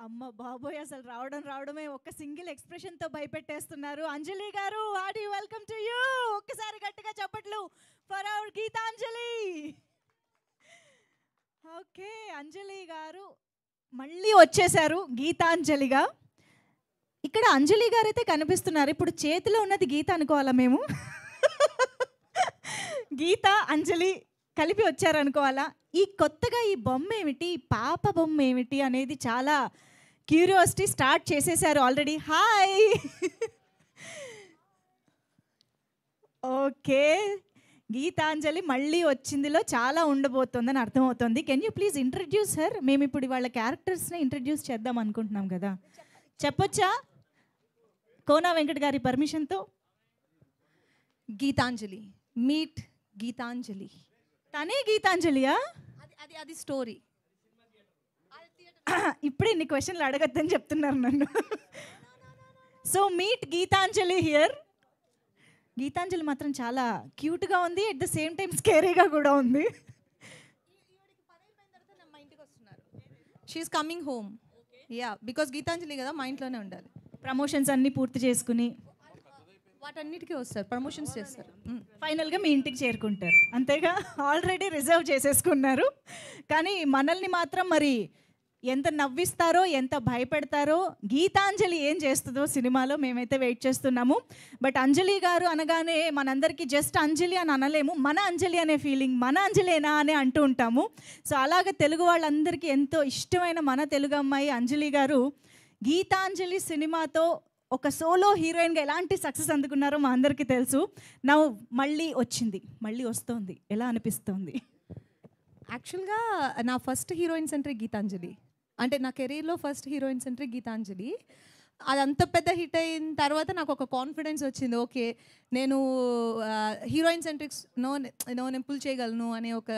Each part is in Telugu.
అమ్మ బాబోయ్ అసలు రావడమే ఒక్క సింగిల్ ఎక్స్ప్రెషన్తో భయపెట్టేస్తున్నారు. అంజలి గారు, హార్టీ వెల్కమ్ టు యూ. ఒక్కసారి గట్టిగా చప్పట్లు ఫర్ అవర్ గీతాంజలి. ఓకే, అంజలి గారు మళ్ళీ వచ్చేసారు గీతాంజలిగా. ఇక్కడ అంజలి గారు అయితే కనిపిస్తున్నారు. ఇప్పుడు చేతిలో ఉన్నది గీత అనుకోవాలా మేము? గీత అంజలి కలిపి వచ్చారనుకోవాలా? ఈ కొత్తగా ఈ బొమ్మ ఏమిటి, పాప బొమ్మ ఏమిటి అనేది చాలా క్యూరియాసిటీ స్టార్ట్ చేసేసారు ఆల్రెడీ. హాయ్. ఓకే, గీతాంజలి మళ్ళీ వచ్చిందిలో చాలా ఉండబోతోందని అర్థమవుతుంది. Can you please introduce her? మేము ఇప్పుడు వాళ్ళ క్యారెక్టర్స్ని ఇంట్రడ్యూస్ చేద్దాం అనుకుంటున్నాం కదా, చెప్పొచ్చా? కోనా వెంకట్ గారి పర్మిషన్తో. గీతాంజలి, మీట్ గీతాంజలి. తనే గీతాంజలియా? అది స్టోరీ. ఇప్పుడే ఇన్ని క్వశ్చన్లు అడగద్దని చెప్తున్నారు నన్ను. So meet Geetanjali here. Geetanjali మాత్రం చాలా క్యూట్గా ఉంది, అట్ ద సేమ్ టైం స్కేరీగా కూడా ఉంది. She's coming home. Yeah, because Geetanjali కదా, మా ఇంట్లోనే ఉండాలి. ప్రమోషన్స్ అన్నీ పూర్తి చేసుకుని వాటన్నిటికీ వస్తారు, ప్రమోషన్స్ చేస్తారు, ఫైనల్గా మీ ఇంటికి చేరుకుంటారు అంతేగా. ఆల్రెడీ రిజర్వ్ చేసేసుకున్నారు. కానీ మనల్ని మాత్రం మరి ఎంత నవ్విస్తారో, ఎంత భయపెడతారో, గీతాంజలి ఏం చేస్తుందో సినిమాలో మేమైతే వెయిట్ చేస్తున్నాము. బట్ అంజలి గారు అనగానే మనందరికీ జస్ట్ అంజలి అని అనలేము, మన అంజలి అనే ఫీలింగ్, మన అంజలేనా అని అంటూ ఉంటాము. సో అలాగే తెలుగు వాళ్ళందరికీ ఎంతో ఇష్టమైన మన తెలుగు అమ్మాయి అంజలి గారు గీతాంజలి సినిమాతో ఒక సోలో హీరోయిన్గా ఎలాంటి సక్సెస్ అందుకున్నారో మా అందరికీ తెలుసు. నా మళ్ళీ వచ్చింది, మళ్ళీ వస్తుంది, ఎలా అనిపిస్తుంది? యాక్చువల్గా నా ఫస్ట్ హీరోయిన్ సెంట్రీ గీతాంజలి. అంటే నా కెరీర్లో ఫస్ట్ హీరోయిన్ సెంట్రీ గీతాంజలి. అది అంత పెద్ద హిట్ అయిన తర్వాత నాకు ఒక కాన్ఫిడెన్స్ వచ్చింది. ఓకే, నేను హీరోయిన్ సెంట్రిక్స్ నేను పుల్ చేయగలను అనే ఒక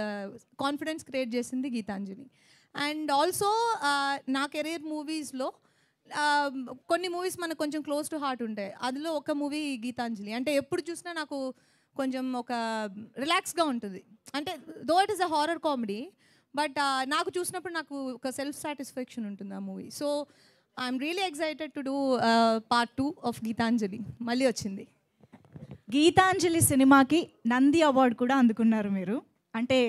కాన్ఫిడెన్స్ క్రియేట్ చేసింది గీతాంజలి. అండ్ ఆల్సో నా కెరీర్ మూవీస్లో కొన్ని మూవీస్ మనకు కొంచెం క్లోజ్ టు హార్ట్ ఉంటాయి. అందులో ఒక మూవీ గీతాంజలి. అంటే ఎప్పుడు చూసినా నాకు కొంచెం ఒక రిలాక్స్గా ఉంటుంది. అంటే though it is a horror comedy, but నాకు చూసినప్పుడు నాకు ఒక సెల్ఫ్ సాటిస్ఫాక్షన్ ఉంటుంది ఆ movie. So I'm really excited to do part 2 of Geetanjali. మళ్ళీ వచ్చింది. గీతాంజలి సినిమాకి నంది అవార్డు కూడా అందుకున్నారు మీరు. అంటే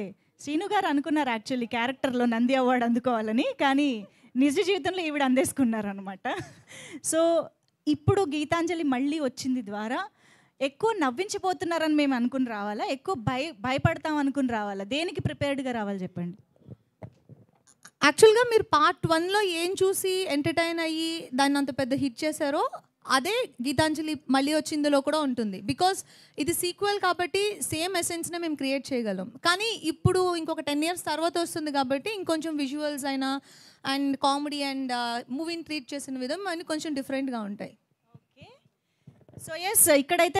శ్రీను గారు అనుకున్నారు యాక్చువల్లీ క్యారెక్టర్లో నంది అవార్డు అందుకోవాలని, కానీ నిజ జీవితంలో ఈవిడ అందేసుకున్నారు అనమాట. సో ఇప్పుడు గీతాంజలి మళ్ళీ వచ్చింది ద్వారా ఎక్కువ నవ్వించిపోతున్నారని మేము అనుకుని రావాలా, ఎక్కువ భయపడతాం అనుకుని రావాలా, దేనికి ప్రిపేర్డ్గా రావాలి చెప్పండి? యాక్చువల్గా మీరు పార్ట్ 1లో ఏం చూసి ఎంటర్టైన్ అయ్యి దాన్ని అంత పెద్ద హిట్ చేశారో అదే గీతాంజలి మళ్ళీ వచ్చిందిలో కూడా ఉంటుంది. బికాజ్ ఇది సీక్వెల్ కాబట్టి సేమ్ ఎసెన్స్నే మేము క్రియేట్ చేయగలం. కానీ ఇప్పుడు ఇంకొక 10 years తర్వాత వస్తుంది కాబట్టి ఇంకొంచెం విజువల్స్ అయినా అండ్ కామెడీ అండ్ మూవీని ట్రీట్ చేసిన విధం అన్నీ కొంచెం డిఫరెంట్గా ఉంటాయి. ఓకే, సో ఎస్ ఇక్కడైతే